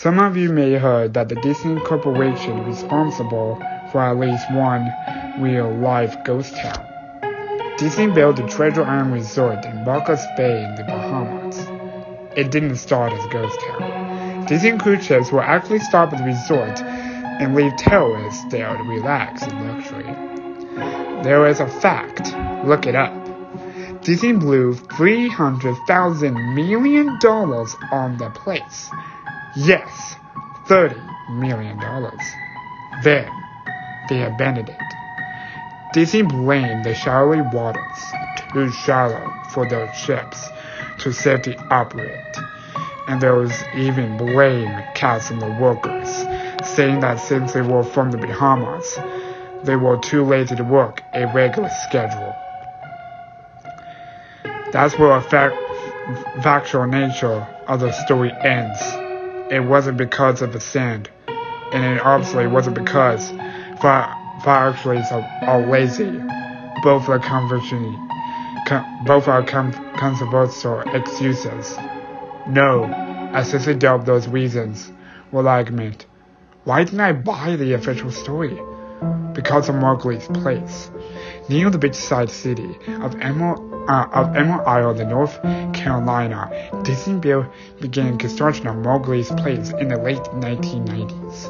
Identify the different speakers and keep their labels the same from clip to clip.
Speaker 1: Some of you may have heard that the Disney Corporation is responsible for at least one real-life ghost town. Disney built the Treasure Island Resort in Marcus Bay in the Bahamas. It didn't start as a ghost town. Disney cruise ships will actually stop at the resort and leave tourists there to relax in luxury. There is a fact. Look it up. Disney blew $300,000 million on the place. Yes, $30 million. Then, they abandoned it. Disney blamed the shallow waters, too shallow for their ships to safely operate. And there was even blame cast on the workers, saying that since they were from the Bahamas, they were too lazy to work a regular schedule. That's where the factual nature of the story ends. It wasn't because of the sand, and it obviously wasn't because factories are lazy. Both are controversial excuses. No, I simply doubt those reasons will argument. Why didn't I buy the official story? Because of Mowgli's place. Near the beachside city of Emerald Isle in North Carolina, Disney began construction of Mowgli's place in the late 1990s.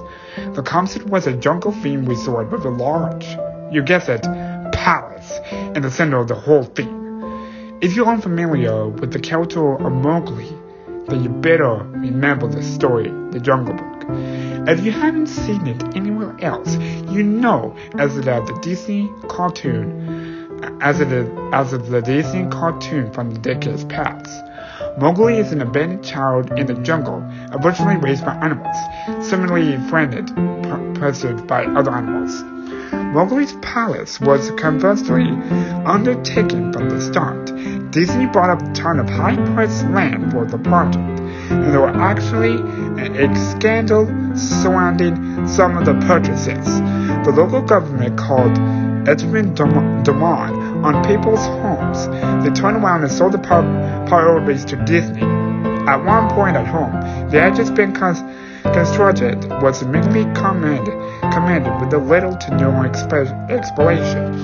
Speaker 1: The concept was a jungle-themed resort with a large, you guessed it, palace in the center of the whole thing. If you're unfamiliar with the character of Mowgli, then you better remember the story, The Jungle Book. If you haven't seen it anywhere else, you know as of the Disney cartoon from the decades past. Mowgli is an abandoned child in the jungle, originally raised by animals, similarly befriended, pursued by other animals. Mowgli's palace was conversely undertaken from the start. Disney bought up a ton of high-priced land for the project, and there were actually a scandal surrounding some of the purchases. The local government called Edmund Demand on people's homes. They turned around and sold the priorities to Disney. At one point at home, they had just been constructed was immediately commanded with a little to no explanation.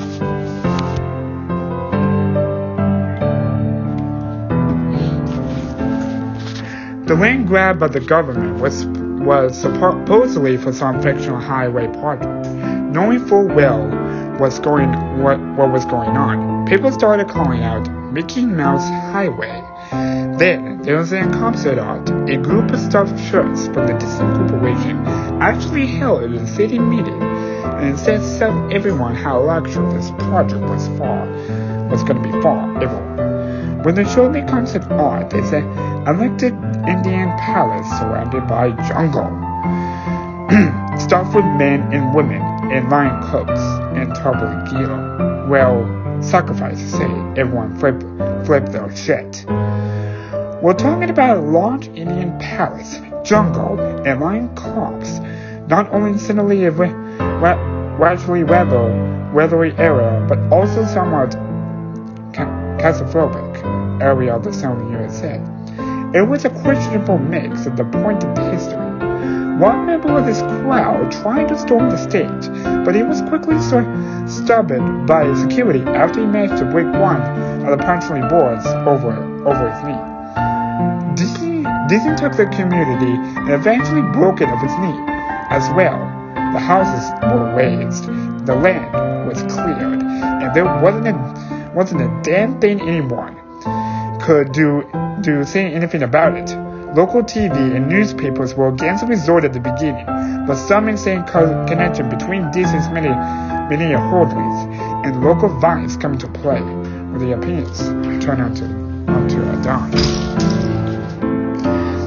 Speaker 1: The land grabbed by the government was supposedly for some fictional highway project. Knowing full well what was going on, people started calling out Mickey Mouse Highway. Then there was a concept art. A group of stuffed shirts from the Disney Corporation actually held a city meeting and instead told everyone how luxury this project was going to be for everyone. When they showed the concept art, they said elected Indian palace surrounded by jungle, stuffed with men and women in lion coats and turbulent gear. Well, sacrifice to say everyone flipped their shit. We're talking about a large Indian palace, jungle, and lion cops, not only suddenly a gradually weathery area, but also somewhat claustrophobic area of the southern USA. It was a questionable mix at the point in history. One member of this crowd tried to storm the stage, but he was quickly stopped by security after he managed to break one of the punchline boards over his knee. Disney took the community and eventually broke it of its knee as well. The houses were razed, the land was cleared, and there wasn't a damn thing anyone could do say anything about it. Local TV and newspapers were against the resort at the beginning, but some insane connection between Disney's many holdings and local vines come into play, where the opinions turn onto a dime.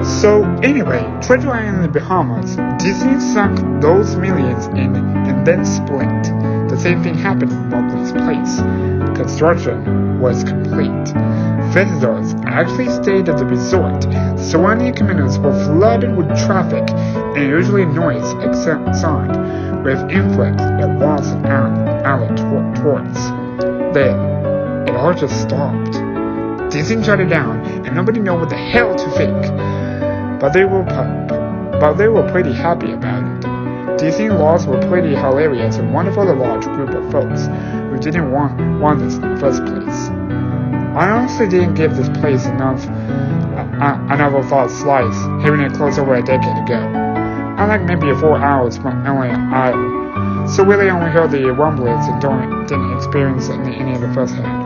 Speaker 1: So anyway, Treasure Island in the Bahamas, Disney sunk those millions in and then split. The same thing happened in Mowgli's place. Construction was complete. Visitors actually stayed at the resort. Surrounding communities were flooded with traffic and usually noise sound with influx at walls and alley towards. Then, it all just stopped. Disney shut it down and nobody knew what the hell to think. But they were but they were pretty happy about it. Disney laws were pretty hilarious and one for the large group of folks who didn't want this in the first place. I honestly didn't give this place another thought slice, hearing it close over a decade ago. I like maybe 4 hours from LA Isle, so really only heard the rumblings and didn't experience any of the first hand.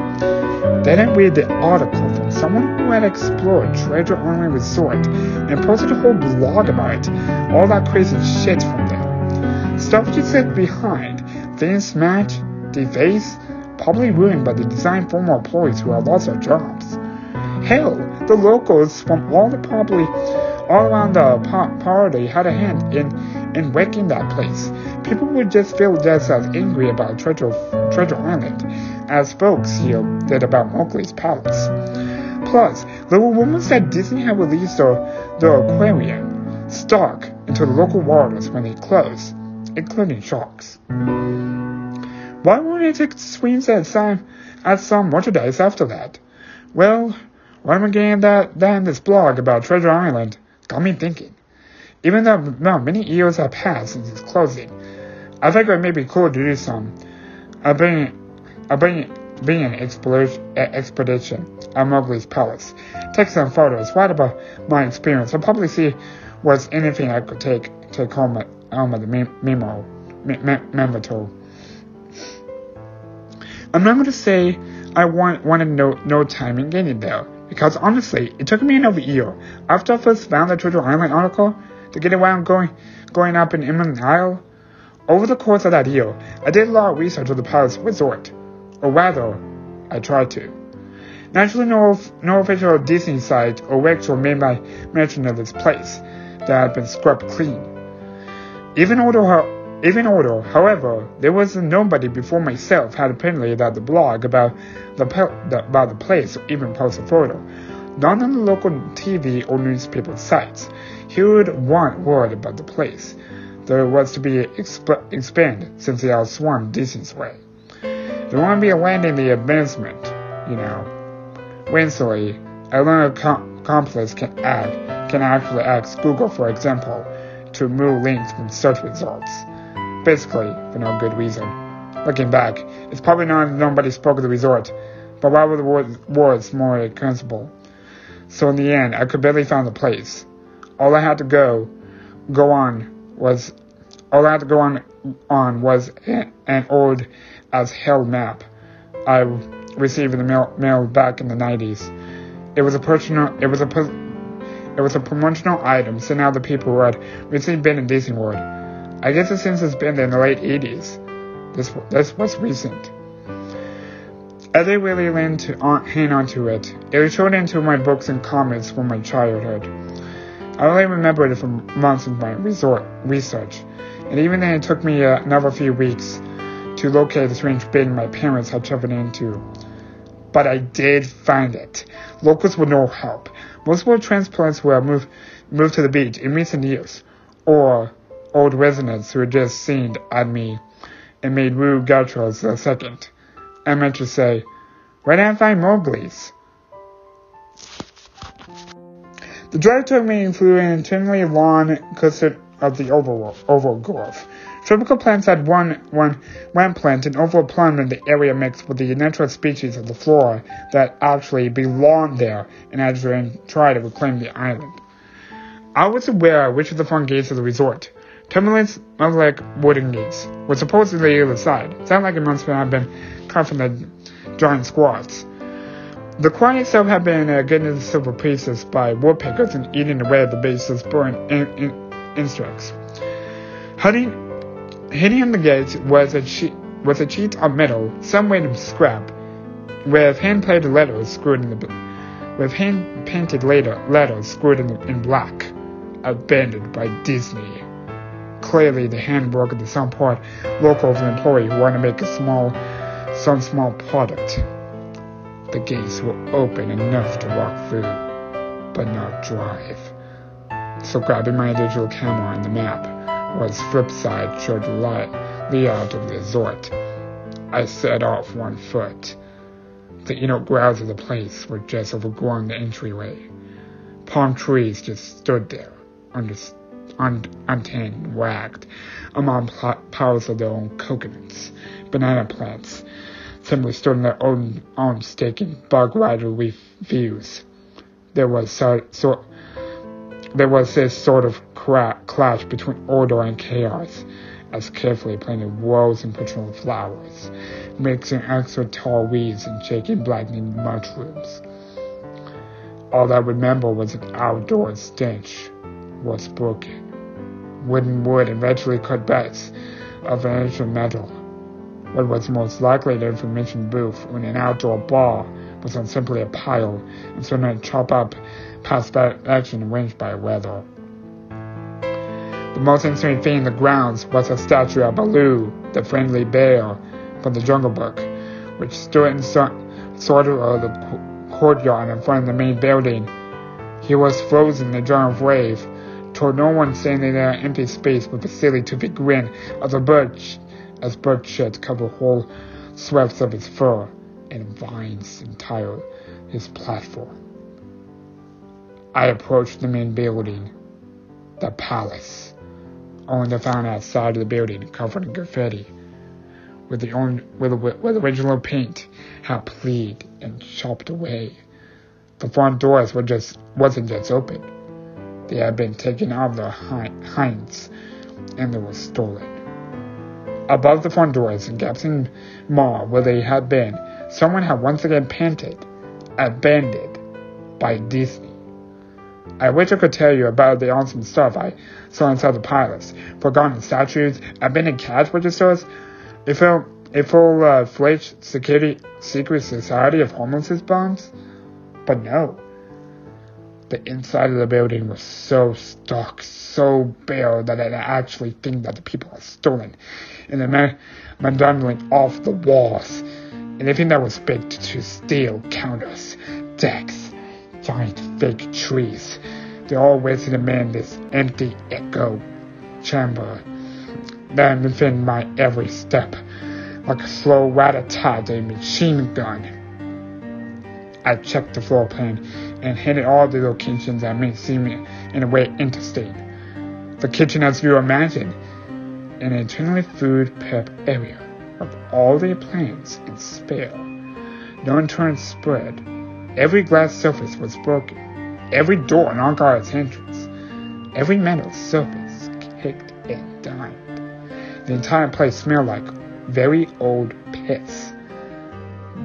Speaker 1: Then I read the article from someone who had explored Treasure Island Resort and posted a whole blog about it, all that crazy shit from there. Stuff just left behind, things smashed, defaced, probably ruined by the design former employees who had lost their jobs. Hell, the locals from all around the party had a hand in wrecking that place. People would just feel just as angry about Treasure Island as folks here did about Mowgli's palace. Plus, the rumors that Disney had released the aquarium stock into the local waters when they closed, including sharks. Why wouldn't it take swings at some merchandise after that? Well, what am I getting that in this blog about Treasure Island got me thinking. Even though many years have passed since its closing, I figured it may be cool to do some being an expedition at Mowgli's palace. Take some photos, write about my experience, and probably see what's anything I could take home at the memento. I'm not going to say I wanted no time in getting there, because honestly, it took me another year after I first found the Treasure Island article to get around going up in Inland Isle. Over the course of that year, I did a lot of research on the palace resort, or rather, I tried to. Naturally, no official Disney site or website made my mention of this place that had been scrubbed clean. Even older, however, there was nobody before myself had apparently that the blog about the place or even post a photo. None on the local TV or newspaper sites heard one word about the place. There was to be expanded since they outswarmed Disney's way. There won't be a land in the advancement, Winsily, a learned accomplice can actually ask Google, for example, to remove links from search results. Basically, for no good reason. Looking back, it's probably not nobody spoke of the resort, but why were the words more sensible? So in the end, I could barely find the place. All I had to go on was an old as hell map I received in the mail back in the 90s. It was a promotional item sent out to people who had recently been in Disney World. I guess since it's been in the late 80s. This was recent. I didn't really hang on to it. It was short into my books and comics from my childhood. I only remembered it from months of my research, and even then it took me another few weeks to locate the strange bin my parents had traveled into. But I did find it. Locals were no help. Most were transplants who had moved to the beach in recent years, or old residents who had just seen at me and made rude gestures a second. I meant to say, where did I find Mowgli's? The drive took me through an internally lawn custard of the oval grove. Tropical plants had one plant and oval plant in the area mixed with the natural species of the flora that actually belonged there and had tried to reclaim the island. I was aware which of the front gates of the resort, terminals like wooden gates, were supposedly the other side. Sounded like it must have been cut from the giant squads. The quad itself had been getting into silver pieces by woodpeckers and eating away at the base's burnt insects. Hidden in the gates was a sheet of metal, some weight of scrap, with hand-painted letters screwed in black, abandoned by Disney. Clearly, the handbook of some part local of an employee who wanted to make some small product. The gates were open enough to walk through, but not drive. So grabbing my digital camera and the map, whose flip side showed the layout of the resort, I set off 1 foot. The inner grounds of the place were just overgrown the entryway. Palm trees just stood there, wagged among piles of their own coconuts. Banana plants simply stood in their own arms taking bug rider views. There was this sort of clash between order and chaos, as carefully planted rows and perennial flowers, mixing extra tall weeds and shaking blackening mushrooms. All I remember was an outdoor stench was broken. Wooden wood and eventually cut beds of ancient metal. What was most likely an information booth when an outdoor bar was on simply a pile and someone chop up past that action arranged by weather. The most interesting thing in the grounds was a statue of Baloo, the friendly bear from the Jungle Book, which stood in sort of the courtyard in front of the main building. He was frozen in a giant wave, toward no one standing there in empty space with a silly toothy grin as bird sheds covered whole swaths of his fur and vines entire his platform. I approached the main building, the palace, only to find outside of the building covered in graffiti, with original paint had pleated and chopped away. The front doors wasn't just open. They had been taken out of their hinds, and they were stolen. Above the front doors in Gapson Mall, where they had been, someone had once again painted, "Abandoned by Disney." I wish I could tell you about the awesome stuff I saw inside the palace. Forgotten statues, abandoned cash registers, a full-fledged secret society of homeless bums. But no. The inside of the building was so stark, so bare that I actually think that the people are stolen, and they're mandundling off the walls. Anything that was baked to steel counters, decks, giant fake trees. They all wasted in this empty echo chamber that within my every step, like a slow rat-a-tat a machine gun. I checked the floor plan and hit all the locations that may seem in a way interesting. The kitchen, as you imagine, an eternally food prep area of all the plants and spare. No entrance spread. Every glass surface was broken. Every door knocked out its entrance. Every metal surface kicked and dimed. The entire place smelled like very old piss.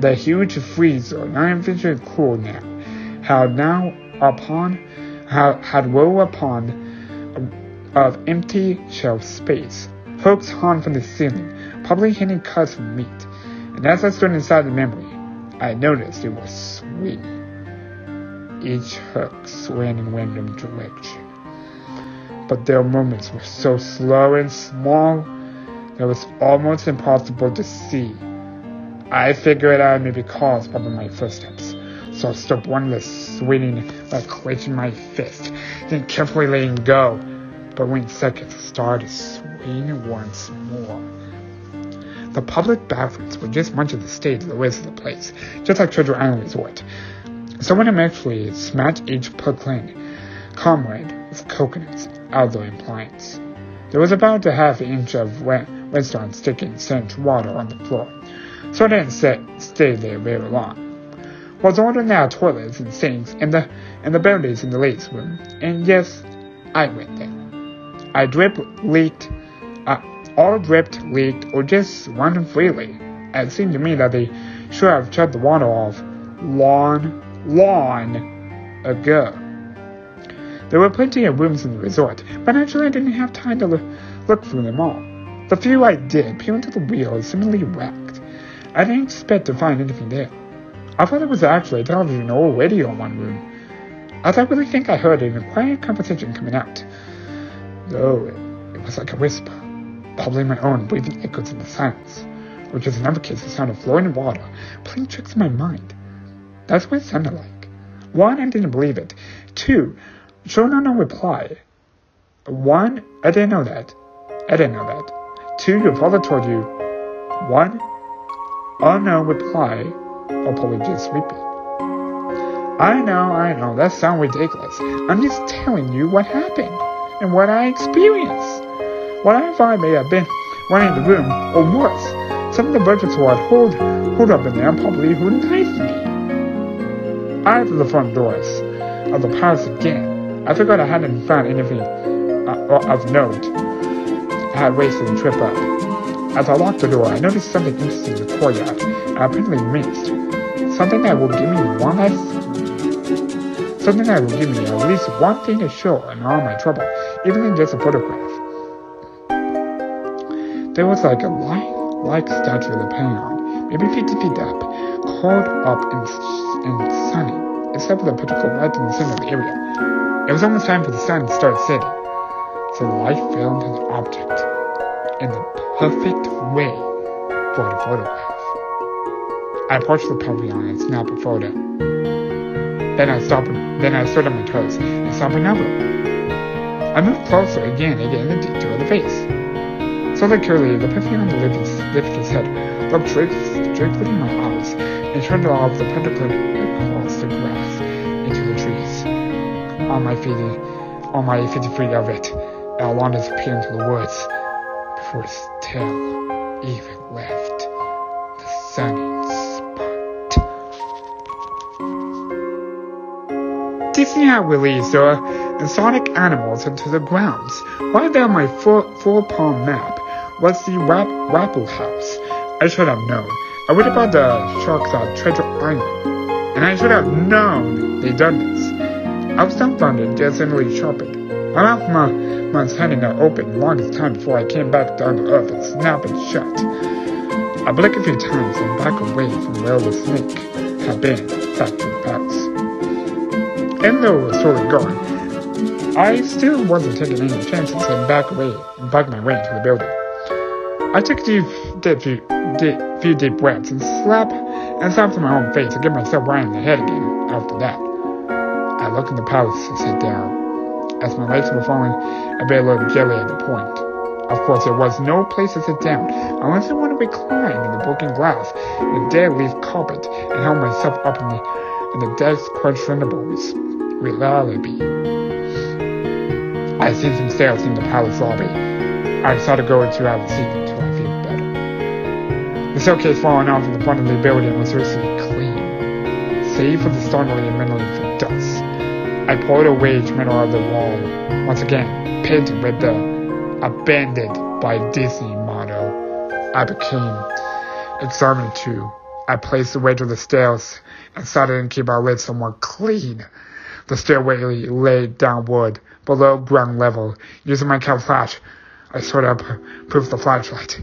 Speaker 1: The huge freezer, not officially cool now, had row upon of empty shelf space. Hooks hung from the ceiling, probably hitting cuts from meat. And as I stood inside the memory, I noticed it was swinging. Each hook swung in random direction. But their movements were so slow and small that it was almost impossible to see. I figured out maybe caused by my footsteps, so I stopped one less swinging by clenching my fist, then carefully letting go. But when seconds started swinging once more. The public bathrooms were just much of the stage of the rest of the place, just like Treasure Island Resort. Someone eventually smashed each proclaimed comrade with coconuts out of their appliance. There was about a half inch of restaurant sticking sand water on the floor, so I didn't stay there very long. Was ordering out toilets and sinks and the buildings in the ladies' room, and yes, I went there. All dripped, leaked, or just running freely. It seemed to me that they should have shut the water off long ago. There were plenty of rooms in the resort, but actually I didn't have time to look through them all. The few I did peeled into the wheels seemingly wrecked. I didn't expect to find anything there. I thought it was actually a television or radio in one room, as I really think I heard a quiet conversation coming out. Though it was like a whisper, probably my own breathing echoes in the silence, which is another case the sound of flowing water playing tricks in my mind. That's what it sounded like. 1, I didn't believe it. 2, sure no reply. 1, I didn't know that. 2, your father told you. 1, oh no reply, or probably just repeat. I know, that sounds ridiculous. I'm just telling you what happened. and what I experienced. What I thought may have been running the room, or worse, some of the burglars who had holed up in there probably who knifed me. I opened the front doors of the palace again. I forgot I hadn't found anything of note. I had wasted a trip up. As I locked the door, I noticed something interesting in the courtyard, and I apparently missed. Something that will give me at least one thing to show in all my trouble, even in just a photograph. There was like a light-like statue of the Pentagon, maybe 50 feet up, curled up and sunny, except for the particle right in the center of the area. It was almost time for the sun to start setting, so the light fell into the object in the perfect way for the photograph. I approached the pavilion and snapped a photo. Then I stood on my toes and stopped another. I moved closer again and get in the detail of the face. Slowly, carefully, the pavilion lifted his head, looked directly in my eyes, and turned off the pentacle across the grass into the trees. On my 50 feet of it, Alon disappeared into the woods before his tail even left the sunny spot. Disney had released exotic animals into the grounds. Right there on my four-palm map was the Rapple House. I should have known. I read about the sharks at Treasure Island, and I should have known they'd done this. I was dumbfounded and definitely sharpened. My mouth hadn't opened the longest time before I came back down to earth and snapped it shut. I blinked a few times and backed away from where the snake had been, back to the palace. Even though it was slowly gone, I still wasn't taking any chances and backed my way into the building. I took a few deep breaths and slapped to my own face to get myself right in the head again after that. I looked in the palace and sat down. As my legs were falling, a bit low jelly at the point. Of course, there was no place to sit down unless I wanted to recline in the broken glass and the dead leaf carpet and held myself up in the dead questionable's reality. I seen some stairs in the palace lobby. I decided to go into have a seat until I feel better. The staircase falling off in the front of the building was seriously clean, save for the startlingly for dust. I poured away to the middle of the wall, once again painted with the "Abandoned by Disney" motto. I became examined too. I placed the weight of the stairs and started to keep our lids somewhat clean. The stairway lay downward, below ground level. Using my cat flash, I sort of proofed the flashlight.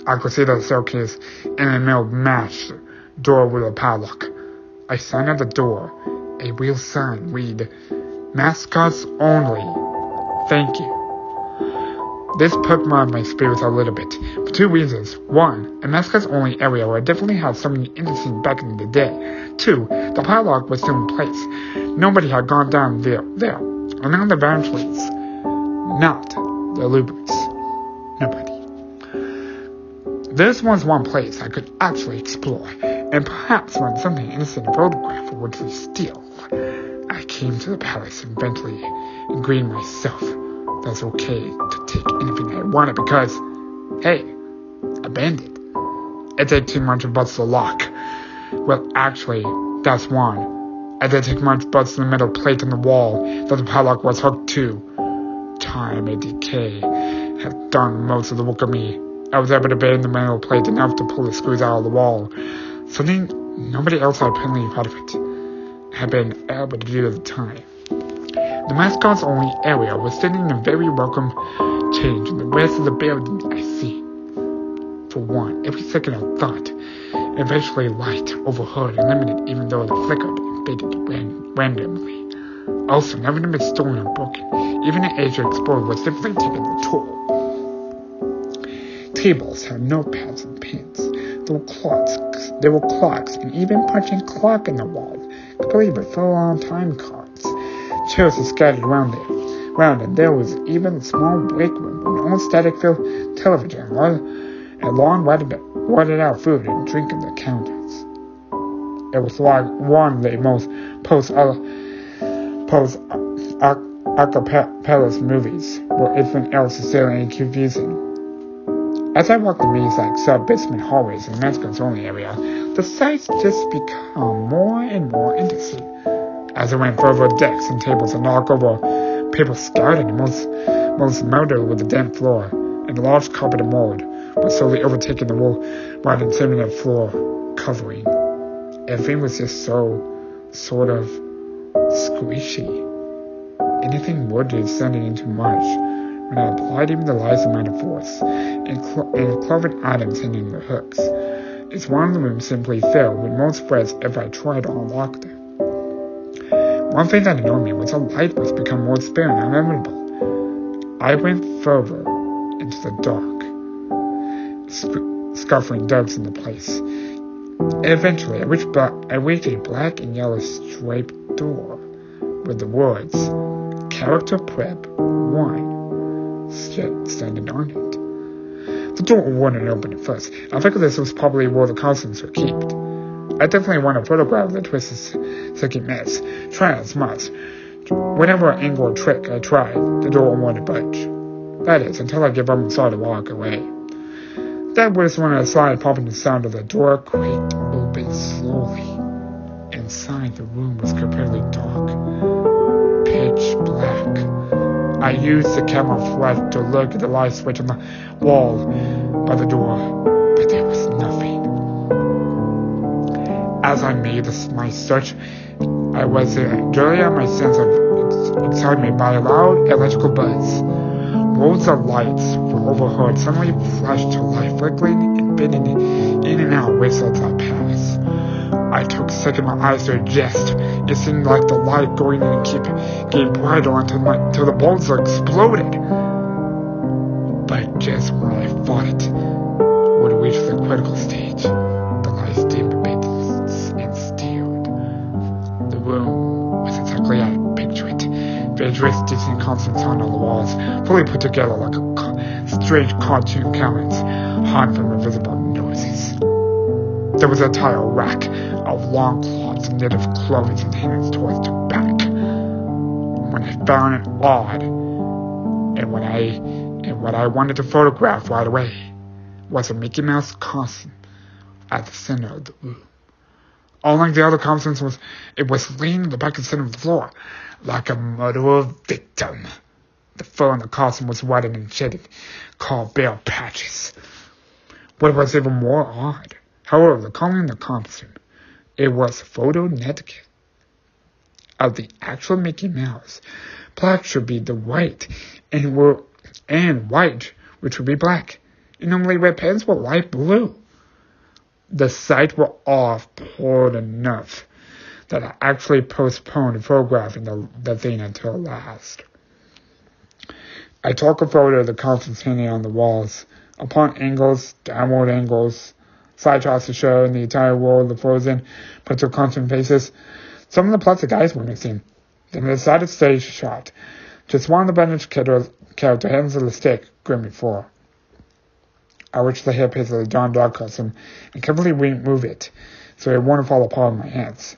Speaker 1: I could see the staircase in the middle matched door with a padlock. I signed at the door. A real sign read, "Mascots only. Thank you." This put my spirits a little bit, for two reasons. One, a mascots only area where I definitely had something interesting back in the day. Two, the padlock was still in place. Nobody had gone down there. And not the Vangelis. Not the Lubers. Nobody. This was one place I could actually explore, and perhaps find something innocent to photograph or would we steal. I came to the palace and eventually agreed myself that it's okay to take anything I wanted because, hey, abandoned. It did too much butts to lock. Well, actually, that's one. I did take much butts to the metal plate on the wall that the padlock was hooked to. Time and decay had done most of the work of me. I was able to bend the metal plate enough to pull the screws out of the wall. Something nobody else had apparently thought of it. Had been able to do at the time. The mascots only area was sitting in a very welcome change in the rest of the building I see. For one, every second I thought, eventually light overheard and limited even though it flickered and faded randomly. Also, never been stolen or broken. Even the Asia Explorer was simply taking the toll. Tables had notepads and pens. There were clocks, and even punching clock in the wall, complete with full-on time cards. Chairs were scattered around and there was even a small break room with an old static-filled television, and long watered-out food and drink in the counters. It was like one of the most Acapellas movies where everything else is silly and confusing. As I walk the maze like sub-basement hallways in the Mexicans only area, the sights just become more and more interesting. As I went further, decks and tables and knock over, people scattered and most murdered with the damp floor, and the large carpet of mold was slowly overtaking the wall by an intimate floor covering. Everything was just so sort of squishy. Anything wood is sending into much when I applied even the least amount of force, and cloven items hanging the hooks. It's one of the rooms simply filled with most threads if I tried to unlock them. One thing that annoyed me was the light was becoming more sparing and unmemorable. I went further into the dark, scuffling dogs in the place. Eventually, I reached a black and yellow striped door with the words, Character Prep 1, standing on it. The door wouldn't open at first. I figured this was probably where the costumes were kept. I definitely want to photograph the twisted, sticky mess, try as much. Whatever angle or trick I tried, the door wouldn't budge. That is, until I gave up and started to walk away. That was when a slight popping sound of the door creaked open slowly. Inside, the room was completely dark, pitch black. I used the camera flash to look at the light switch on the wall by the door, but there was nothing. As I made my search, I was enjoying my sense of excitement by a loud electrical buzz. Rolls of lights were overheard suddenly flashed to life, flickering and bending in and out whistles I passed. I took a second my eyes to adjust. It seemed like the light going in and keep getting brighter until the bulbs exploded. But just when I thought it would reach the critical stage, the lights dimmed a bit and stilled. The room was exactly how I pictured it. Various Disney constants hung on the walls, fully put together like a strange cartoon calendars, hung from invisible noises. There was a tile rack of long cloths and native clothing and hands towards the back. When I found it odd, and what I wanted to photograph right away was a Mickey Mouse costume at the center of the room. Unlike the other costumes, it was laying in the back and center of the floor, like a murderer victim. The fur in the costume was white and shaded, called bare patches. What was even more odd, however, the color in the costume, it was photonetic of the actual Mickey Mouse. Black should be the white, and white, which would be black. And normally red pants were light blue. The sight were off-put enough that I actually postponed photographing the thing until last. I took a photo of the costumes hanging on the walls, upon angles, downward angles, side shots to show the entire world of Frozen, put to costume faces. Some of the plastic eyes were missing. Then the decided stage shot. Just one of the bandaged character hands of the stick grinned before. I reached the hip piece of the John Dog costume and carefully remove it so it wouldn't fall apart in my hands.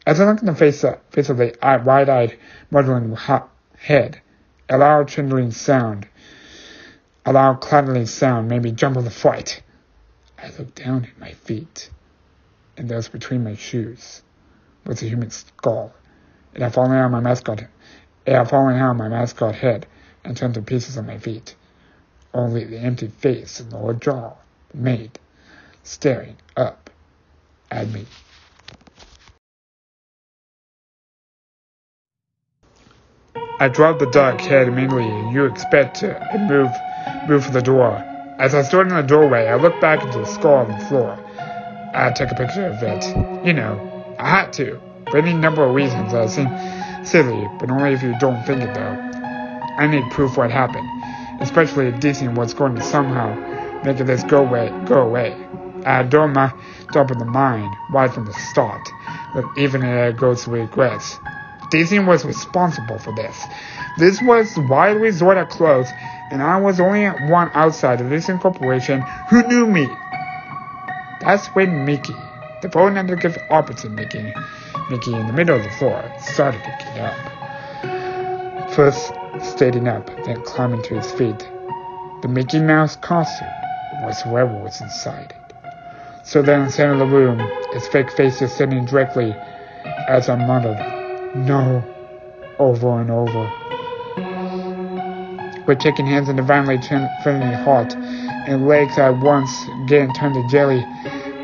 Speaker 1: As I looked in the face of the wide-eyed, muttering head, a loud clattering sound made me jump on the fright. I looked down at my feet, and there was between my shoes was a human skull. It had fallen out of my mascot head and turned to pieces on my feet. Only the empty face and lower jaw remained, staring up at me. I dropped the dog head immediately, and you expect to move for the door. As I stood in the doorway, I looked back into the skull on the floor. I had to take a picture of it. I had to. For any number of reasons that seem silly, but only if you don't think it though. I need proof what happened, especially if Disney was going to somehow make this go away. I had done my job in the mind right from the start, but even if it goes to regrets. Disney was responsible for this. This was why the resort had closed, and I was only one outside of Disney Corporation who knew me. That's when Mickey, the phonetic opposite Mickey in the middle of the floor, started to get up. first standing up, then climbing to his feet. The Mickey Mouse costume was whoever was inside it. So then in the center of the room, his fake face just standing directly as I muttered, "No," over and over. With shaking hands and divinely feeling hot, and legs I once again turned to jelly,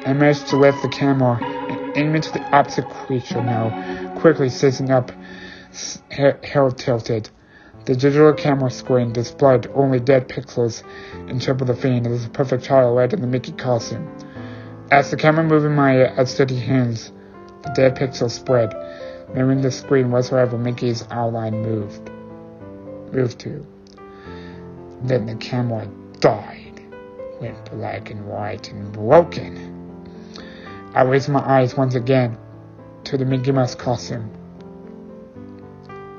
Speaker 1: I managed to lift the camera and aim into the opposite creature now, quickly sitting up, head tilted. The digital camera screen displayed only dead pixels and triple the fiend as a perfect child right in the Mickey costume. As the camera moved in my unsteady hands, the dead pixels spread, mirroring the screen wherever Mickey's outline moved to. Then the camera died, went black and white and broken. I raised my eyes once again to the Mickey Mouse costume.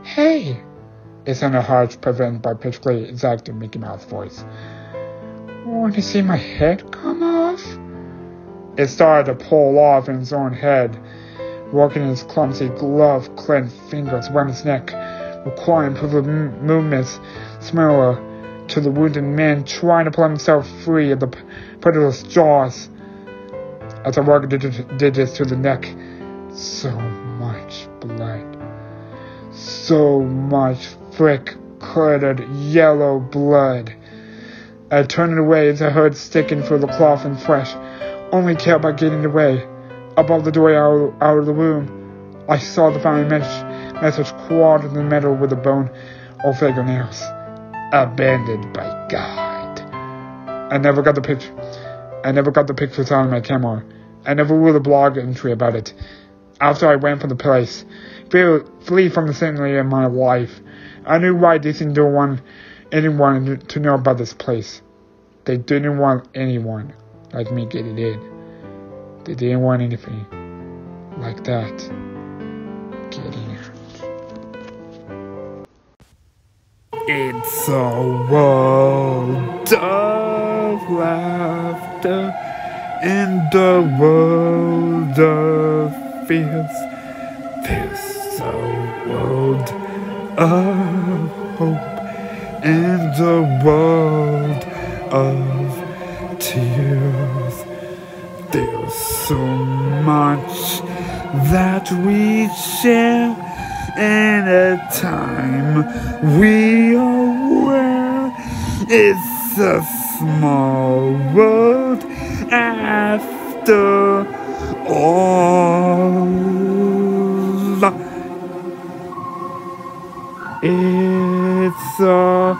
Speaker 1: "Hey!" It sounded harsh, prevented by perfectly exact Mickey Mouse voice. "Want to see my head come off?" It started to pull off in its own head, working his clumsy glove-clenched fingers around his neck, requiring perfect movements similar to the wounded man trying to pull himself free of the predator's jaws. As I worked digits to the neck, so much blood. So much brick-colored yellow blood. I turned away as I heard sticking through the cloth and flesh, only cared about getting away. Above the doorway out of the room, I saw the family message carved in the metal with a bone or fingernails. Abandoned by God. I never got the pictures out of my camera. I never wrote a blog entry about it. After I went from the place, flee from the city in my life, I knew why they didn't want anyone to know about this place. They didn't want anyone like me getting in. They didn't want anything like that getting out. It's a world of laughter and a world of fears. There's a world of hope and a world of tears. There's so much that we share, and at time we are aware it's a small world after all. It's a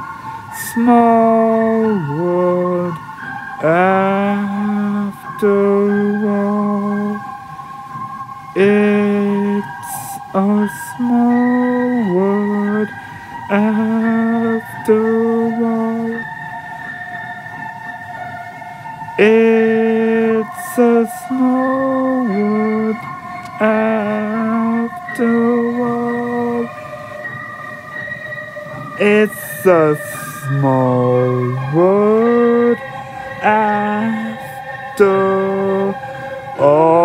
Speaker 1: small world after all. It's a small world after all. It's a small world after all. It's a small world after all.